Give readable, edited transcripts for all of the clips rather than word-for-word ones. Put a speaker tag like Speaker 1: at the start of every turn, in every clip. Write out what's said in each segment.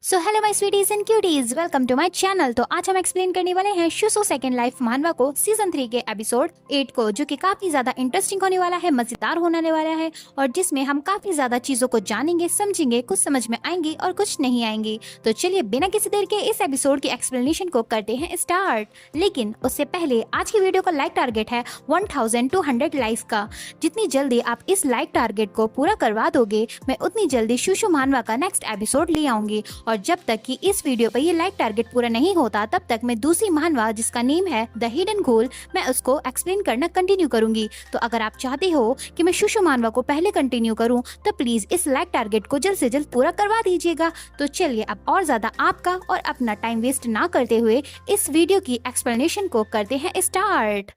Speaker 1: So hello my sweeties and cuties, welcome to my channel. तो आज हम explain करने वाले हैं शुसो सेकंड लाइफ मानवा को सीजन 3 के एपिसोड 8 को, जो कि काफी ज्यादा इंटरेस्टिंग होने वाला है, मजेदार होने वाला है और जिसमें हम काफी ज्यादा चीजों को जानेंगे, समझेंगे, कुछ समझ में आएंगे और कुछ नहीं आएंगे। तो चलिए बिना किसी देर के इस एपिसोड की एक्सप्लेनेशन को करते हैं स्टार्ट। लेकिन उससे पहले आज की वीडियो का लाइक टारगेट है 1200 लाइक का। जितनी जल्दी आप इस लाइक टारगेट को पूरा करवा दोगे, मैं उतनी जल्दी शुशु मानवा का नेक्स्ट एपिसोड ले आऊंगी। और जब तक कि इस वीडियो पर ये लाइक टारगेट पूरा नहीं होता, तब तक मैं दूसरी मानवा जिसका नेम है द हिडन घोल, मैं उसको एक्सप्लेन करना कंटिन्यू करूंगी। तो अगर आप चाहते हो कि मैं शुशु मानवा को पहले कंटिन्यू करूं, तो प्लीज इस लाइक टारगेट को जल्द से जल्द पूरा करवा दीजिएगा। तो चलिए अब और ज्यादा आपका और अपना टाइम वेस्ट ना करते हुए इस वीडियो की एक्सप्लेनेशन को करते हैं स्टार्ट।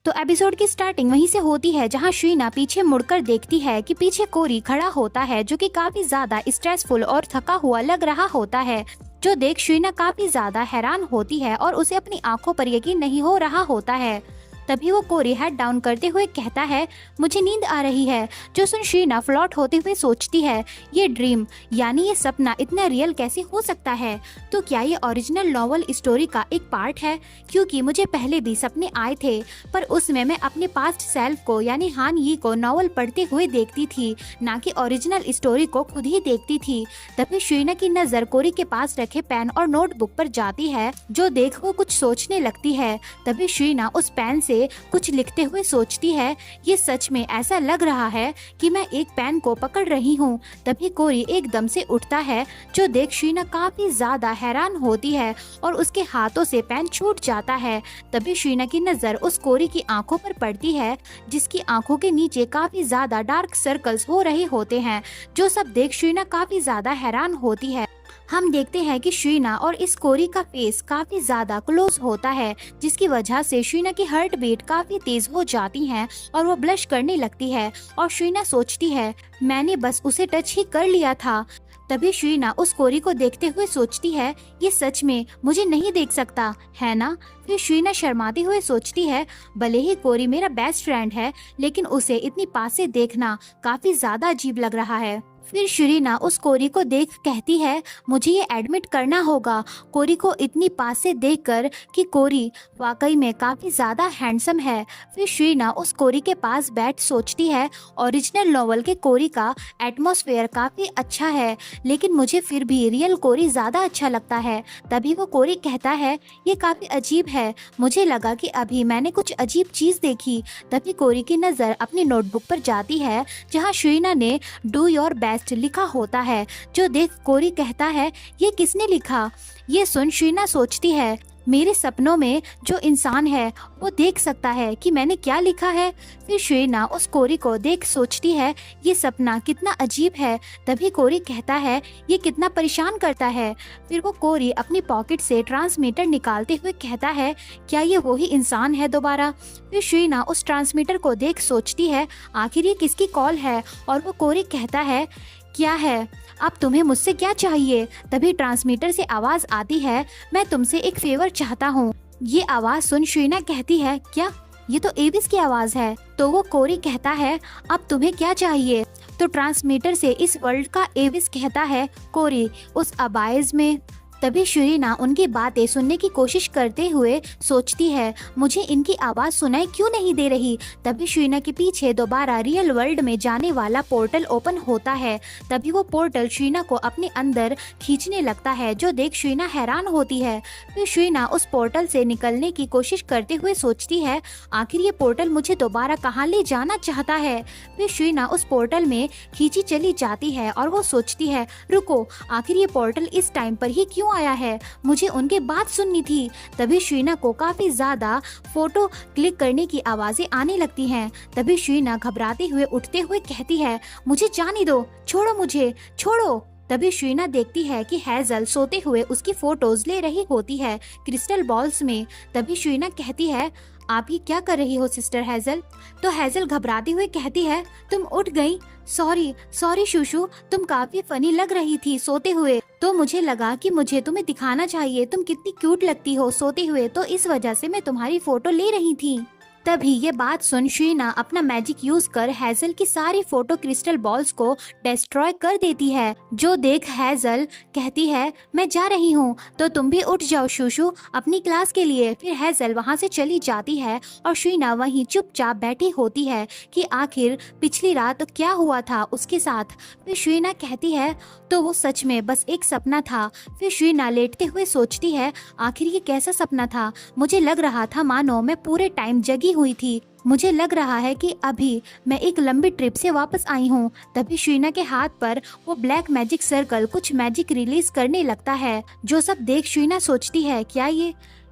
Speaker 1: तो एपिसोड की स्टार्टिंग वहीं से होती है जहां शीना पीछे मुड़कर देखती है कि पीछे कोरी खड़ा होता है, जो कि काफी ज्यादा स्ट्रेसफुल और थका हुआ लग रहा होता है। जो देख शीना काफी ज्यादा हैरान होती है और उसे अपनी आंखों पर यकीन नहीं हो रहा होता है। तभी वो कोरी हेड डाउन करते हुए कहता है, मुझे नींद आ रही है। जो सुन शीना फ्लॉट होते हुए सोचती है, ये ड्रीम यानी ये सपना इतना रियल कैसे हो सकता है? तो क्या ये ओरिजिनल नॉवल स्टोरी का एक पार्ट है? क्योंकि मुझे पहले भी सपने आए थे, पर उसमें मैं अपने पास्ट सेल्फ को यानी हान यी को नॉवल पढ़ते हुए देखती थी, ना कि ओरिजिनल स्टोरी को खुद ही देखती थी। तभी शीना की नजर कोरी के पास रखे पेन और नोटबुक पर जाती है। जो देख वो कुछ सोचने लगती है। तभी शीना उस पेन से कुछ लिखते हुए सोचती है, ये सच में ऐसा लग रहा है कि मैं एक पेन को पकड़ रही हूँ। तभी कोरी एकदम से उठता है। जो देख शीना काफी ज्यादा हैरान होती है और उसके हाथों से पेन छूट जाता है। तभी शीना की नजर उस कोरी की आंखों पर पड़ती है, जिसकी आंखों के नीचे काफी ज्यादा डार्क सर्कल्स हो रहे होते हैं। जो सब देख शीना काफी ज्यादा हैरान होती है। हम देखते हैं कि शीना और इस कोरी का फेस काफी ज्यादा क्लोज होता है, जिसकी वजह से शीना की हार्ट बीट काफी तेज हो जाती है और वो ब्लश करने लगती है। और शीना सोचती है, मैंने बस उसे टच ही कर लिया था। तभी शीना उस कोरी को देखते हुए सोचती है, ये सच में मुझे नहीं देख सकता है ना? फिर शीना शर्माते हुए सोचती है, भले ही कोरी मेरा बेस्ट फ्रेंड है, लेकिन उसे इतनी पास से देखना काफी ज्यादा अजीब लग रहा है। फिर शीना उस कोरी को देख कहती है, मुझे ये एडमिट करना होगा कोरी को इतनी पास से देखकर कि कोरी वाकई में काफी ज्यादा हैंडसम है। फिर शीना उस कोरी के पास बैठ सोचती है, ओरिजिनल नॉवल के कोरी का एटमॉस्फेयर काफी अच्छा है, लेकिन मुझे फिर भी रियल कोरी ज्यादा अच्छा लगता है। तभी वो कोरी कहता है, ये काफी अजीब है, मुझे लगा कि अभी मैंने कुछ अजीब चीज देखी। तभी कोरी की नजर अपनी नोटबुक पर जाती है, जहाँ शीना ने डू योर बेस्ट लिखा होता है। जो देख कोरी कहता है, ये किसने लिखा? ये सुन शीना सोचती है, मेरे सपनों में जो इंसान है वो देख सकता है कि मैंने क्या लिखा है। फिर शीना उस कोरी को देख सोचती है, ये सपना कितना अजीब है। तभी कोरी कहता है, ये कितना परेशान करता है। फिर वो कोरी अपनी पॉकेट से ट्रांसमीटर निकालते हुए कहता है, क्या ये वही इंसान है दोबारा? फिर शीना उस ट्रांसमीटर को देख सोचती है, आखिर ये किसकी कॉल है? और वो कोरी कहता है, क्या है, अब तुम्हें मुझसे क्या चाहिए? तभी ट्रांसमीटर से आवाज आती है, मैं तुमसे एक फेवर चाहता हूँ। ये आवाज सुन शीना कहती है, क्या? ये तो एविस की आवाज है। तो वो कोरी कहता है, अब तुम्हें क्या चाहिए? तो ट्रांसमीटर से इस वर्ल्ड का एविस कहता है, कोरी उस अबाइज में। तभी शीना उनकी बातें सुनने की कोशिश करते हुए सोचती है, मुझे इनकी आवाज सुनाई क्यों नहीं दे रही? तभी शीना के पीछे दोबारा रियल वर्ल्ड में जाने वाला पोर्टल ओपन होता है। तभी वो पोर्टल शीना को अपने अंदर खींचने लगता है। जो देख शीना हैरान होती है। फिर शीना उस पोर्टल से निकलने की कोशिश करते हुए सोचती है, आखिर ये पोर्टल मुझे दोबारा कहाँ ले जाना चाहता है? फिर शीना उस पोर्टल में खींची चली जाती है और वो सोचती है, रुको, आखिर ये पोर्टल इस टाइम पर ही क्यों आया है? मुझे उनके बात सुननी थी। तभी शीना को काफी ज्यादा फोटो क्लिक करने की आवाजें आने लगती हैं। तभी शीना घबराते हुए उठते हुए कहती है, मुझे जाने दो, छोड़ो मुझे, छोड़ो। तभी शीना देखती है कि हेजल सोते हुए उसकी फोटोज ले रही होती है क्रिस्टल बॉल्स में। तभी शीना कहती है, आप ये क्या कर रही हो सिस्टर हेजल? तो हेजल घबराती हुई कहती है, तुम उठ गई? सॉरी सॉरी शूशू, तुम काफी फनी लग रही थी सोते हुए, तो मुझे लगा कि मुझे तुम्हें दिखाना चाहिए तुम कितनी क्यूट लगती हो सोते हुए, तो इस वजह से मैं तुम्हारी फोटो ले रही थी। तभी ये बात सुन शीना अपना मैजिक यूज कर हेजल की सारी फोटो क्रिस्टल बॉल्स को डिस्ट्रॉय कर देती है। जो देख हेजल कहती है, मैं जा रही हूँ, तो तुम भी उठ जाओ शूशू अपनी क्लास के लिए। फिर हेजल वहाँ से चली जाती है और शीना वहीं चुपचाप बैठी होती है कि आखिर पिछली रात क्या हुआ था उसके साथ। फिर शीना कहती है, तो वो सच में बस एक सपना था। फिर शीना लेटते हुए सोचती है, आखिर ये कैसा सपना था? मुझे लग रहा था मानो मैं पूरे टाइम जगी हुई थी। मुझे लग रहा है कि अभी मैं एक लंबी ट्रिप से वापस आई हूँ। तभी शीना के हाथ पर वो ब्लैक मैजिक सर्कल कुछ मैजिक रिलीज करने लगता है, जो सब देख शीना सोचती है, क्या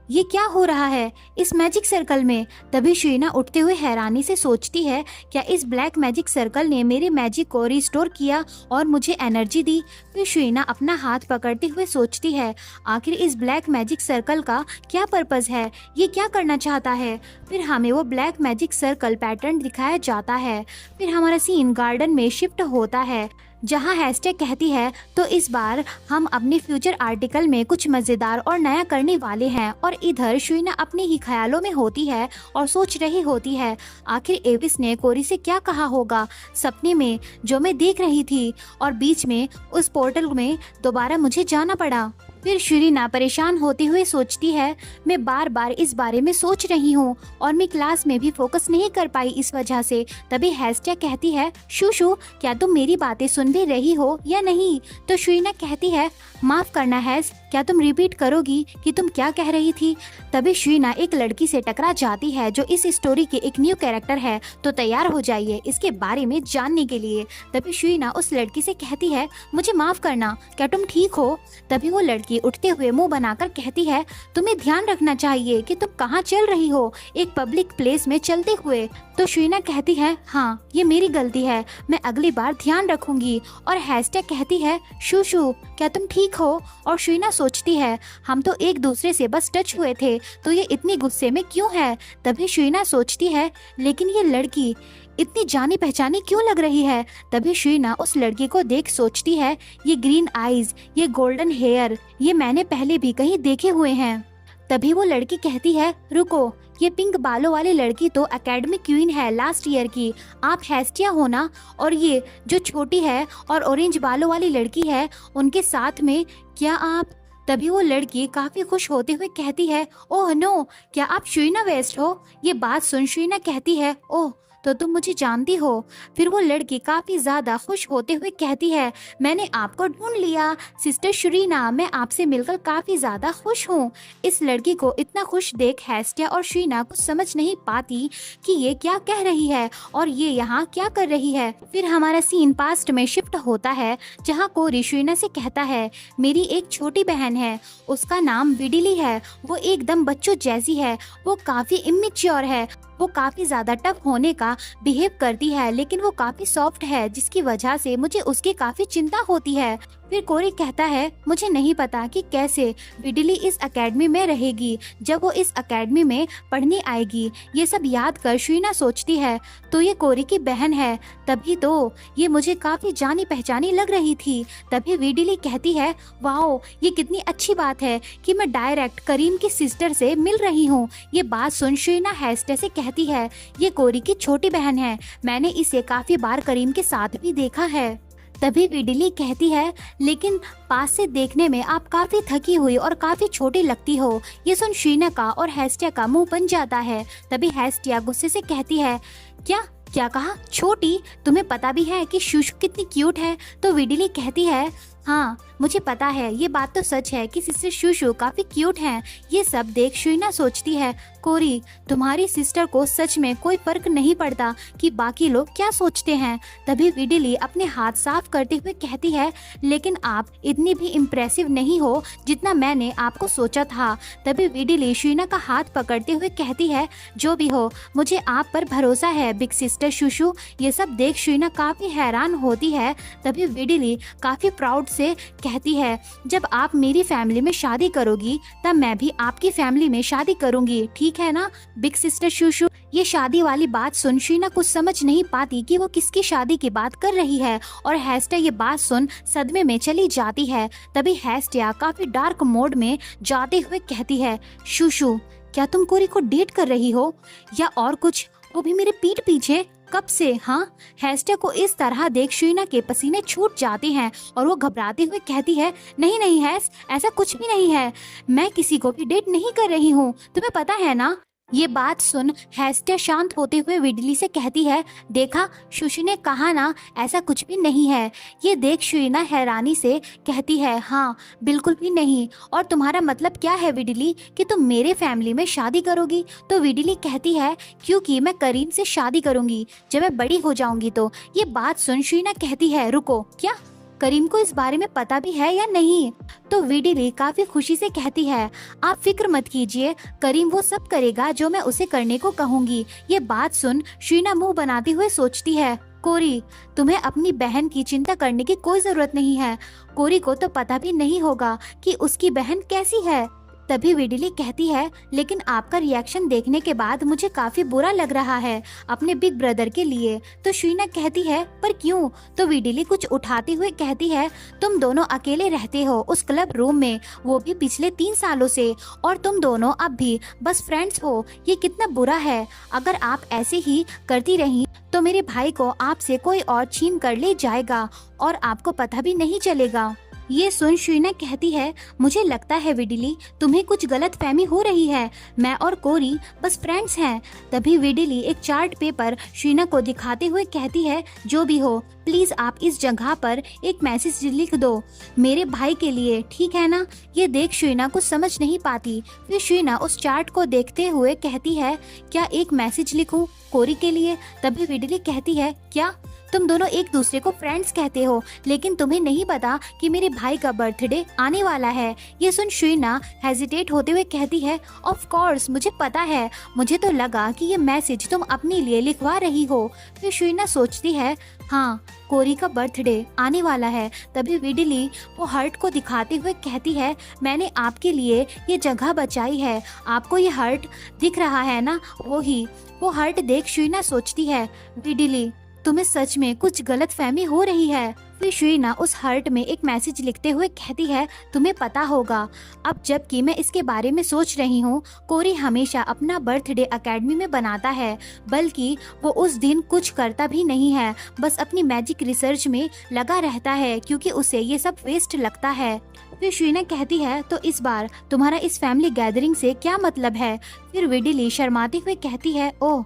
Speaker 1: ये क्या हो रहा है इस मैजिक सर्कल में? तभी शीना उठते हुए हैरानी से सोचती है, क्या इस ब्लैक मैजिक सर्कल ने मेरे मैजिक को रिस्टोर किया और मुझे एनर्जी दी? फिर शीना अपना हाथ पकड़ते हुए सोचती है, आखिर इस ब्लैक मैजिक सर्कल का क्या पर्पस है, ये क्या करना चाहता है? फिर हमें वो ब्लैक मैजिक सर्कल पैटर्न दिखाया जाता है। फिर हमारा सीन गार्डन में शिफ्ट होता है, जहाँ हैशटैग कहती है, तो इस बार हम अपने फ्यूचर आर्टिकल में कुछ मजेदार और नया करने वाले हैं। और इधर शीना अपने ही ख्यालों में होती है और सोच रही होती है, आखिर एविस ने कोरी से क्या कहा होगा सपने में जो मैं देख रही थी, और बीच में उस पोर्टल में दोबारा मुझे जाना पड़ा। फिर शीना परेशान होते हुए सोचती है, मैं बार बार इस बारे में सोच रही हूँ और मैं क्लास में भी फोकस नहीं कर पाई इस वजह से। तभी हैशटैग कहती है, शूशू क्या तुम मेरी बातें सुन भी रही हो या नहीं? तो शीना कहती है, माफ करना हैस, क्या तुम रिपीट करोगी कि तुम क्या कह रही थी? तभी शीना एक लड़की से टकरा जाती है जो इस स्टोरी के एक न्यू कैरेक्टर है, तो तैयार हो जाइए इसके बारे में जानने के लिए। तभी शीना उस लड़की से कहती है, मुझे माफ करना, क्या तुम ठीक हो? तभी वो लड़की उठते हुए मुंह बनाकर कहती है, तुम्हें ध्यान रखना चाहिए कि तुम कहाँ चल रही हो, एक पब्लिक प्लेस में चलते हुए। तो शीना कहती है, हाँ ये मेरी गलती है, मैं अगली बार ध्यान रखूंगी। और हैशटैग कहती है, शूशू क्या तुम ठीक हो? और शीना सोचती है, हम तो एक दूसरे से बस टच हुए थे, तो ये इतनी गुस्से में क्यों है? तभी शीना सोचती है, लेकिन ये लड़की इतनी जानी पहचानी क्यों लग रही है? तभी शीना उस लड़की को देख सोचती है, ये ग्रीन आईज, ये गोल्डन हेयर, ये मैंने पहले भी कहीं देखे हुए हैं। तभी वो लड़की कहती है, रुको, ये पिंक बालों वाली लड़की तो एकेडमी क्वीन है लास्ट ईयर की, आप हेस्टिया हो ना? और ये जो छोटी है और ऑरेंज बालों वाली लड़की है, उनके साथ में क्या आप? तभी वो लड़की काफी खुश होते हुए कहती है, ओह नो, क्या आप शीना वेस्ट हो? ये बात सुन शीना कहती है, ओह तो तुम मुझे जानती हो? फिर वो लड़की काफी ज्यादा खुश होते हुए कहती है, मैंने आपको ढूंढ लिया सिस्टर शीना, मैं आपसे मिलकर काफी ज्यादा खुश हूँ। इस लड़की को इतना खुश देख हेस्टिया और शीना कुछ समझ नहीं पाती कि ये क्या कह रही है और ये यहाँ क्या कर रही है। फिर हमारा सीन पास्ट में शिफ्ट होता है, जहाँ कोरी शीना से कहता है, मेरी एक छोटी बहन है, उसका नाम विडिली है, वो एकदम बच्चों जैसी है, वो काफी इमेच्योर है, वो काफी ज्यादा टफ होने का बिहेव करती है, लेकिन वो काफी सॉफ्ट है, जिसकी वजह से मुझे उसकी काफी चिंता होती है। फिर कोरी कहता है, मुझे नहीं पता कि कैसे विडिली इस एकेडमी में रहेगी जब वो इस एकेडमी में पढ़ने आएगी। ये सब याद कर शीना सोचती है, तो ये कोरी की बहन है, तभी तो ये मुझे काफी जानी पहचानी लग रही थी। तभी विडिली कहती है, वाओ ये कितनी अच्छी बात है कि मैं डायरेक्ट करीम की सिस्टर से मिल रही हूँ। ये बात सुन शीना हैस्टे से कहती है, ये कोरी की छोटी बहन है, मैंने इसे काफी बार करीम के साथ भी देखा है। तभी विडिली कहती है, लेकिन पास से देखने में आप काफी थकी हुई और काफी छोटी लगती हो। ये सुन शीना का और हेस्टिया का मुंह बन जाता है। तभी हेस्टिया गुस्से से कहती है, क्या कहा छोटी? तुम्हें पता भी है कि शूशू कितनी क्यूट है? तो विडिली कहती है, हाँ मुझे पता है, ये बात तो सच है कि सिस्टर शूशू काफी क्यूट हैं। ये सब देख शीना सोचती है, कोरी तुम्हारी सिस्टर को सच में कोई फर्क नहीं पड़ता कि बाकी लोग क्या सोचते हैं। तभी विडिली अपने हाथ साफ करते हुए कहती है, लेकिन आप इतनी भी इम्प्रेसिव नहीं हो जितना मैंने आपको सोचा था। तभी विडिली शीना का हाथ पकड़ते हुए कहती है, जो भी हो मुझे आप पर भरोसा है बिग सिस्टर शूशू। ये सब देख शीना काफी हैरान होती है। तभी विडिली काफी प्राउड से कहती है, जब आप मेरी फैमिली में शादी करोगी तब मैं भी आपकी फैमिली में शादी करूंगी, ठीक है ना बिग सिस्टर शूशू। ये शादी वाली बात सुन शीना कुछ समझ नहीं पाती कि वो किसकी शादी की बात कर रही है और हेस्टिया ये बात सुन सदमे में चली जाती है। तभी हेस्टिया काफी डार्क मोड में जाते हुए कहती है, शूशू क्या तुम कोरी को डेट कर रही हो या और कुछ, वो भी मेरे पीठ पीछे, कब से? हाँ। हेस्टिया को इस तरह देख शीना के पसीने छूट जाते हैं और वो घबराते हुए कहती है, नहीं नहीं हेस, ऐसा कुछ भी नहीं है, मैं किसी को भी डेट नहीं कर रही हूँ, तुम्हें पता है ना। ये बात सुन हेस्टिया शांत होते हुए विडली से कहती है, देखा शूशू ने कहा ना ऐसा कुछ भी नहीं है। ये देख शीना हैरानी से कहती है, हाँ बिल्कुल भी नहीं, और तुम्हारा मतलब क्या है विडली कि तुम मेरे फैमिली में शादी करोगी? तो विडली कहती है, क्योंकि मैं करीम से शादी करूंगी जब मैं बड़ी हो जाऊंगी। तो ये बात सुन शीना कहती है, रुको, क्या करीम को इस बारे में पता भी है या नहीं? तो विडली काफी खुशी से कहती है, आप फिक्र मत कीजिए, करीम वो सब करेगा जो मैं उसे करने को कहूंगी। ये बात सुन शीना मुंह बनाते हुए सोचती है, कोरी तुम्हें अपनी बहन की चिंता करने की कोई जरूरत नहीं है, कोरी को तो पता भी नहीं होगा कि उसकी बहन कैसी है। तभी विडली कहती है, लेकिन आपका रिएक्शन देखने के बाद मुझे काफी बुरा लग रहा है अपने बिग ब्रदर के लिए। तो शीना कहती है, पर क्यों? तो विडली कुछ उठाते हुए कहती है, तुम दोनों अकेले रहते हो उस क्लब रूम में, वो भी पिछले 3 सालों से, और तुम दोनों अब भी बस फ्रेंड्स हो। ये कितना बुरा है। अगर आप ऐसे ही करती रही तो मेरे भाई को आपसे कोई और छीन कर ले जाएगा और आपको पता भी नहीं चलेगा। ये सुन शीना कहती है, मुझे लगता है विडली तुम्हें कुछ गलत फहमी हो रही है, मैं और कोरी बस फ्रेंड्स हैं। तभी विडली एक चार्ट पेपर शीना को दिखाते हुए कहती है, जो भी हो प्लीज आप इस जगह पर एक मैसेज लिख दो मेरे भाई के लिए, ठीक है ना। ये देख शीना कुछ समझ नहीं पाती। फिर शीना उस चार्ट को देखते हुए कहती है, क्या एक मैसेज लिखूं कोरी के लिए? तभी विडली कहती है, क्या तुम दोनों एक दूसरे को फ्रेंड्स कहते हो, लेकिन तुम्हें नहीं पता कि मेरे भाई का बर्थडे आने वाला है। ये सुन शीना हेजिटेट होते हुए कहती है, ऑफ कोर्स मुझे पता है, मुझे तो लगा कि ये मैसेज तुम अपने लिए लिखवा रही हो। फिर शीना सोचती है, हाँ कोरी का बर्थडे आने वाला है। तभी विडली वो हर्ट को दिखाते हुए कहती है, मैंने आपके लिए ये जगह बचाई है, आपको ये हर्ट दिख रहा है ना, वो हर्ट देख शीना सोचती है, विडली तुम्हें सच में कुछ गलत फहमी हो रही है। फिर शीना उस हर्ट में एक मैसेज लिखते हुए कहती है, तुम्हें पता होगा अब जबकि मैं इसके बारे में सोच रही हूँ, कोरी हमेशा अपना बर्थडे एकेडमी में बनाता है, बल्कि वो उस दिन कुछ करता भी नहीं है, बस अपनी मैजिक रिसर्च में लगा रहता है क्योंकि उसे ये सब वेस्ट लगता है। फिर शीना कहती है, तो इस बार तुम्हारा इस फैमिली गैदरिंग से क्या मतलब है? फिर विडली शर्माते हुए कहती है, ओह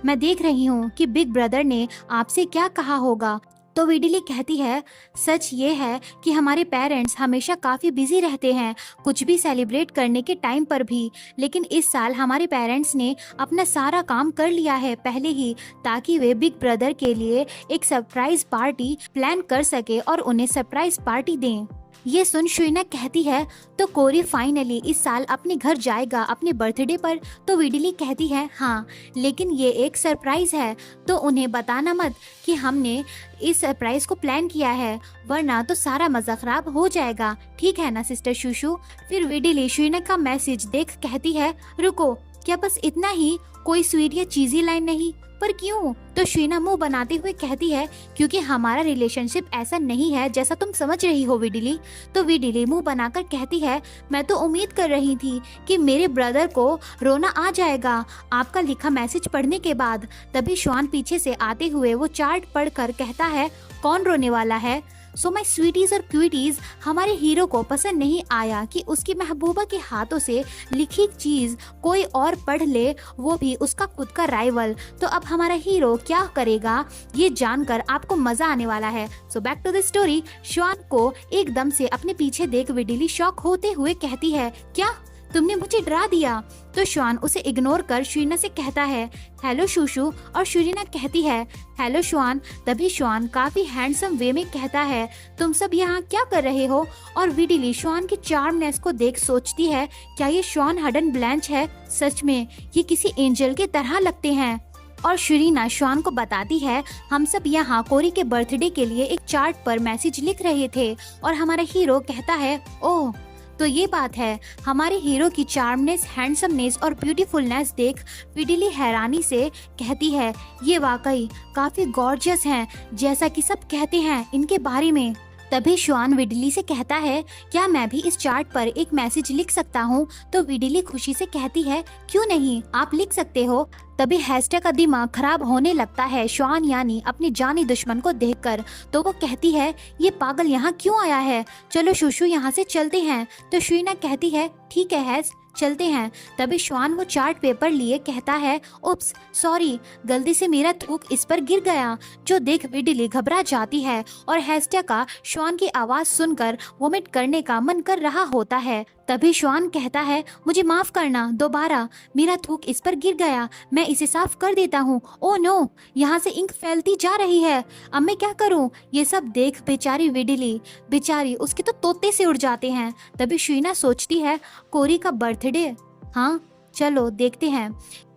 Speaker 1: मैं देख रही हूँ कि बिग ब्रदर ने आपसे क्या कहा होगा। तो विडली कहती है, सच ये है कि हमारे पेरेंट्स हमेशा काफ़ी बिजी रहते हैं कुछ भी सेलिब्रेट करने के टाइम पर भी, लेकिन इस साल हमारे पेरेंट्स ने अपना सारा काम कर लिया है पहले ही, ताकि वे बिग ब्रदर के लिए एक सरप्राइज पार्टी प्लान कर सके और उन्हें सरप्राइज पार्टी दें। ये सुन शीना कहती है, तो कोरी फाइनली इस साल अपने घर जाएगा अपने बर्थडे पर? तो विडली कहती है, हाँ लेकिन ये एक सरप्राइज है, तो उन्हें बताना मत कि हमने इस सरप्राइज को प्लान किया है, वरना तो सारा मजा खराब हो जाएगा, ठीक है ना सिस्टर शूशू। फिर विडली शीना का मैसेज देख कहती है, रुको, क्या बस इतना ही, कोई स्वीट या चीजी लाइन नहीं? पर क्यों? तो शीना मुंह बनाते हुए कहती है, क्योंकि हमारा रिलेशनशिप ऐसा नहीं है जैसा तुम समझ रही हो विडली। तो विडली मुंह बनाकर कहती है, मैं तो उम्मीद कर रही थी कि मेरे ब्रदर को रोना आ जाएगा आपका लिखा मैसेज पढ़ने के बाद। तभी श्वान पीछे से आते हुए वो चार्ट पढ़कर कहता है, कौन रोने वाला है? सो माई स्वीटीज और क्यूटीज, हमारे हीरो को पसंद नहीं आया कि उसकी महबूबा के हाथों से लिखी चीज कोई और पढ़ ले, वो भी उसका खुद का राइवल। तो अब हमारा हीरो क्या करेगा ये जानकर आपको मजा आने वाला है। So back to the story. श्वान को एकदम से अपने पीछे देख विडली शॉक होते हुए कहती है, क्या तुमने मुझे डरा दिया? तो श्वान उसे इग्नोर कर शीना से कहता है, हेलो शूशू, और शीना कहती है, हेलो श्वान। तभी श्वान काफी हैंडसम वे में कहता है, तुम सब यहाँ क्या कर रहे हो? और विडली श्वान के चार्मनेस को देख सोचती है, क्या ये श्वान हडन ब्लैंच है? सच में ये किसी एंजल के तरह लगते हैं। और शरीना श्वान को बताती है, हम सब यहाँ कोरी के बर्थडे के लिए एक चार्ट पर मैसेज लिख रहे थे। और हमारा हीरो कहता है, ओह तो ये बात है। हमारे हीरो की चार्मनेस, हैंडसमनेस और ब्यूटीफुलनेस देख विडिली हैरानी से कहती है, ये वाकई काफी गॉर्जियस हैं, जैसा कि सब कहते हैं इनके बारे में। तभी श्वान विडिली से कहता है, क्या मैं भी इस चार्ट पर एक मैसेज लिख सकता हूँ? तो विडिली खुशी से कहती है, क्यों नहीं, आप लिख सकते हो। तभी हेस्टा का दिमाग खराब होने लगता है श्वान यानी अपने जानी दुश्मन को देखकर। तो वो कहती है, ये पागल यहाँ क्यों आया है, चलो शुशु यहाँ से चलते हैं। तो शरीना कहती है, ठीक है हेस, चलते हैं। तभी श्वान वो चार्ट पेपर लिए कहता है, उप्स सॉरी, गलती से मेरा थूक इस पर गिर गया। जो देख विडिली घबरा जाती है और हेस्टा का श्वान की आवाज सुनकर वोमिट करने का मन कर रहा होता है। तभी श्वान कहता है, मुझे माफ करना, दोबारा मेरा थूक इस पर गिर गया, मैं इसे साफ कर देता हूँ। ओ नो, यहाँ से इंक फैलती जा रही है, अब मैं क्या करूँ? ये सब देख बेचारी विडिली, बेचारी उसके तो तोते से उड़ जाते हैं। तभी शरीना सोचती है, कोरी का बर्थडे, हाँ चलो देखते हैं।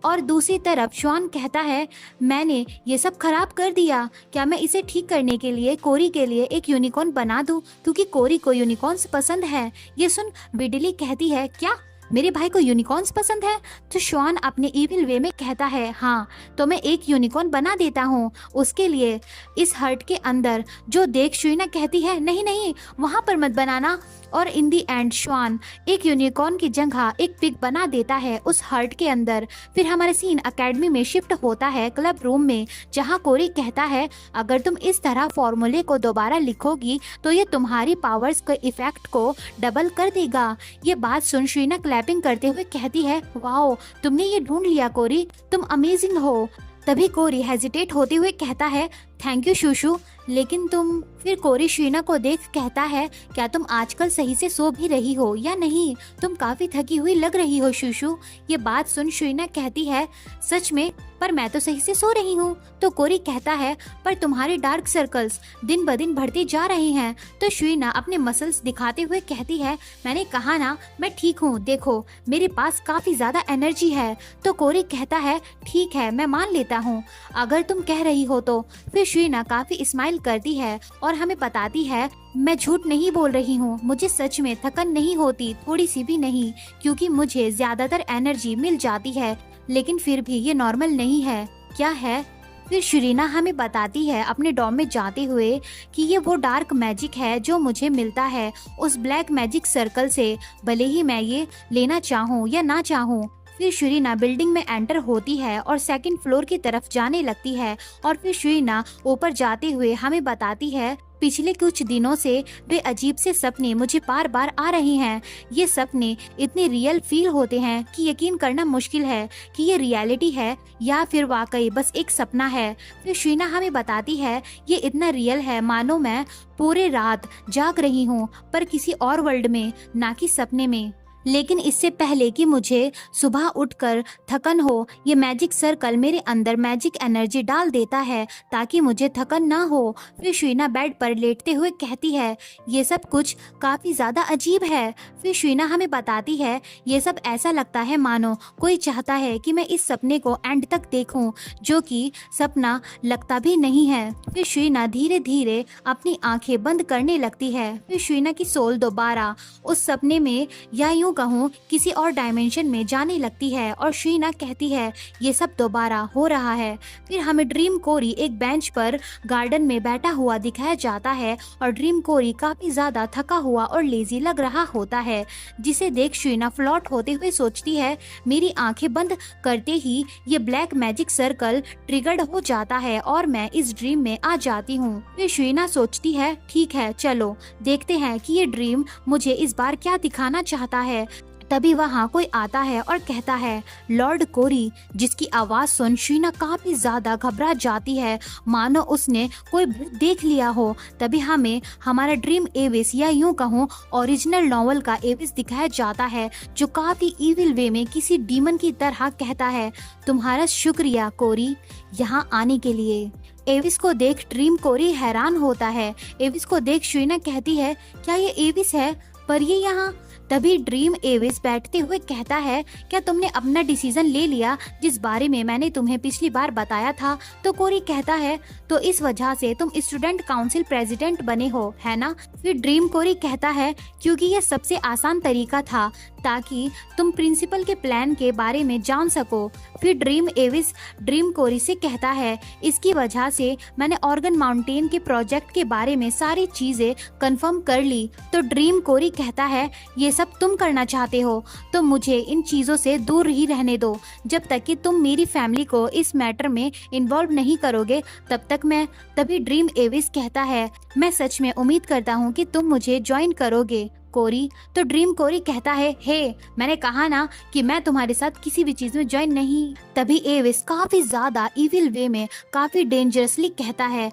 Speaker 1: और दूसरी तरफ श्वान कहता है, मैंने ये सब खराब कर दिया, क्या मैं इसे ठीक करने के लिए कोरी के लिए एक यूनिकॉर्न बना दूं, क्योंकि कोरी को यूनिकॉर्न्स पसंद है। ये सुन विडिली कहती है, क्या मेरे भाई को यूनिकॉर्न्स पसंद है? तो श्वान अपने इविल वे में कहता है, हाँ तो मैं एक यूनिकॉर्न बना देता हूँ उसके लिए इस हर्ट के अंदर। जो देख शरीना कहती है, नहीं नहीं वहाँ पर मत बनाना। और इन दी एंड श्वान एक यूनिकॉर्न की जगह एक पिग बना देता है उस हर्ट के अंदर। फिर हमारा सीन एकेडमी में शिफ्ट होता है क्लब रूम में, जहाँ कोरी कहता है, अगर तुम इस तरह फॉर्मूले को दोबारा लिखोगी तो ये तुम्हारी पावर्स के इफेक्ट को डबल कर देगा। ये बात सुन शरीना क्लैपिंग करते हुए कहती है, वाओ तुमने ये ढूंढ लिया कोरी, तुम अमेजिंग हो। तभी कोरी हेजिटेट होते हुए कहता है, थैंक यू शुशु, लेकिन तुम। फिर कोरी शरीना को देख कहता है, क्या तुम आजकल सही से सो भी रही हो या नहीं? तुम काफी थकी हुई लग रही हो शुशु। ये बात सुन शरीना कहती है, सच में? पर मैं तो सही से सो रही हूँ। तो कोरी कहता है, पर तुम्हारे डार्क सर्कल्स दिन ब दिन बढ़ते जा रहे हैं। तो शरीना अपने मसल्स दिखाते हुए कहती है, मैंने कहा ना मैं ठीक हूँ, देखो मेरे पास काफी ज्यादा एनर्जी है। तो कोरी कहता है, ठीक है मैं मान लेता हूँ, अगर तुम कह रही हो तो। फिर शरीना काफी स्माइल करती है और हमें बताती है, मैं झूठ नहीं बोल रही हूँ, मुझे सच में थकन नहीं होती, थोड़ी सी भी नहीं, क्योंकि मुझे ज्यादातर एनर्जी मिल जाती है, लेकिन फिर भी ये नॉर्मल नहीं है। क्या है? फिर शरीना हमें बताती है अपने डॉम में जाते हुए कि ये वो डार्क मैजिक है जो मुझे मिलता है उस ब्लैक मैजिक सर्कल से, भले ही मैं ये लेना चाहूँ या ना चाहूँ। फिर शरीना बिल्डिंग में एंटर होती है और सेकंड फ्लोर की तरफ जाने लगती है। और फिर शरीना ऊपर जाते हुए हमें बताती है, पिछले कुछ दिनों से वे अजीब से सपने मुझे बार बार आ रहे हैं। ये सपने इतने रियल फील होते हैं कि यकीन करना मुश्किल है कि ये रियलिटी है या फिर वाकई बस एक सपना है। फिर शरीना हमें बताती है, ये इतना रियल है मानो मैं पूरे रात जाग रही हूँ, पर किसी और वर्ल्ड में, ना कि सपने में। लेकिन इससे पहले कि मुझे सुबह उठकर थकन हो, ये मैजिक सर्कल मेरे अंदर मैजिक एनर्जी डाल देता है ताकि मुझे थकन ना हो। फिर शरीना बेड पर लेटते हुए कहती है, ये सब कुछ काफ़ी ज़्यादा अजीब है। फिर शरीना हमें बताती है, ये सब ऐसा लगता है मानो कोई चाहता है कि मैं इस सपने को एंड तक देखूं, जो कि सपना लगता भी नहीं है। फिर शरीना धीरे धीरे अपनी आंखें बंद करने लगती है। फिर शरीना की सोल दोबारा उस सपने में या यूं कहूँ किसी और डायमेंशन में जाने लगती है और शरीना कहती है, ये सब दोबारा हो रहा है। फिर हमें ड्रीम कोरी एक बेंच पर गार्डन में बैठा हुआ दिखाया जाता है और ड्रीम कोरी काफी ज्यादा थका हुआ और लेजी लग रहा होता है, जिसे देख शरीना फ्लॉट होते हुए सोचती है, मेरी आंखें बंद करते ही ये ब्लैक मैजिक सर्कल ट्रिगर्ड हो जाता है और मैं इस ड्रीम में आ जाती हूँ। फिर शरीना सोचती है, ठीक है चलो देखते हैं कि ये ड्रीम मुझे इस बार क्या दिखाना चाहता है। तभी वहाँ कोई आता है और कहता है, लॉर्ड कोरी, जिसकी आवाज सुन शरीना काफी ज्यादा घबरा जाती है मानो उसने कोई भूत देख लिया हो। तभी हमें हमारा ड्रीम एविस या यूं कहूँ ओरिजिनल नॉवल का एविस दिखाया जाता है, जो काफी इविल वे में किसी डीमन की तरह कहता है, तुम्हारा शुक्रिया कोरी यहाँ आने के लिए। एविस को देख ड्रीम कोरी हैरान होता है। एविस को देख शरीना कहती है, क्या ये एविस है? पर ये यहाँ तभी ड्रीम एविस बैठते हुए कहता है, क्या तुमने अपना डिसीजन ले लिया जिस बारे में मैंने तुम्हें पिछली बार बताया था? तो कोरी कहता है, तो इस वजह से तुम स्टूडेंट काउंसिल प्रेसिडेंट बने हो, है ना? फिर ड्रीम कोरी कहता है, क्योंकि यह सबसे आसान तरीका था ताकि तुम प्रिंसिपल के प्लान के बारे में जान सको। फिर ड्रीम एविस ड्रीम कोरी से कहता है, इसकी वजह से मैंने ऑर्गन माउंटेन के प्रोजेक्ट के बारे में सारी चीजें कंफर्म कर ली। तो ड्रीम कोरी कहता है, ये सब तुम करना चाहते हो तो मुझे इन चीजों से दूर ही रहने दो। जब तक कि तुम मेरी फैमिली को इस मैटर में इन्वॉल्व नहीं करोगे तब तक मैं। तभी ड्रीम एविस कहता है, मैं सच में उम्मीद करता हूँ कि तुम मुझे ज्वाइन करोगे कोरी। तो ड्रीम कोरी कहता है, हे मैंने कहा ना कि मैं तुम्हारे साथ किसी भी चीज में ज्वाइन नहीं। तभी एविस काफी ज्यादा इविल वे में काफी डेंजरसली कहता है,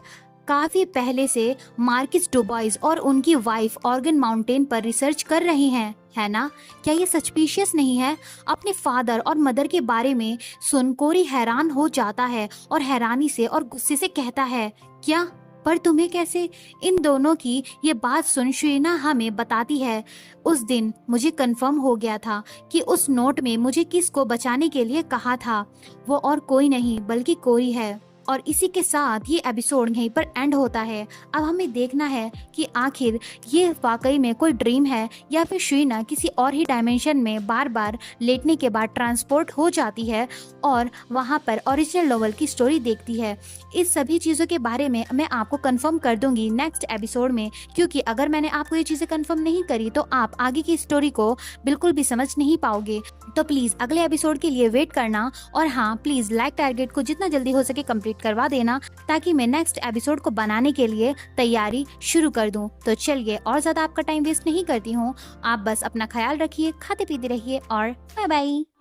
Speaker 1: काफी पहले से मार्किस डुबॉइस और उनकी वाइफ ऑर्गन माउंटेन पर रिसर्च कर रही हैं, है ना? क्या ये सस्पिशियस नहीं है? अपने फादर और मदर के बारे में सुन कोरी हैरान हो जाता है और हैरानी से और गुस्से से कहता है, क्या? पर तुम्हें कैसे? इन दोनों की ये बात सुन शुइना हमें बताती है, उस दिन मुझे कंफर्म हो गया था कि उस नोट में मुझे किसको बचाने के लिए कहा था, वो और कोई नहीं बल्कि कोरी है। और इसी के साथ ये एपिसोड यहीं पर एंड होता है। अब हमें देखना है कि आखिर ये वाकई में कोई ड्रीम है या फिर शुइना किसी और ही डायमेंशन में बार बार लेटने के बाद ट्रांसपोर्ट हो जाती है और वहाँ पर ओरिजिनल नोवेल की स्टोरी देखती है। इस सभी चीज़ों के बारे में मैं आपको कंफर्म कर दूंगी नेक्स्ट एपिसोड में, क्योंकि अगर मैंने आपको ये चीज़ें कंफर्म नहीं करी तो आप आगे की स्टोरी को बिल्कुल भी समझ नहीं पाओगे। तो प्लीज़ अगले एपिसोड के लिए वेट करना और हाँ प्लीज़ लाइक टारगेट को जितना जल्दी हो सके कंप्लीट करवा देना ताकि मैं नेक्स्ट एपिसोड को बनाने के लिए तैयारी शुरू कर दूं। तो चलिए और ज्यादा आपका टाइम वेस्ट नहीं करती हूँ, आप बस अपना ख्याल रखिए, खाते पीते रहिए और बाय बाय।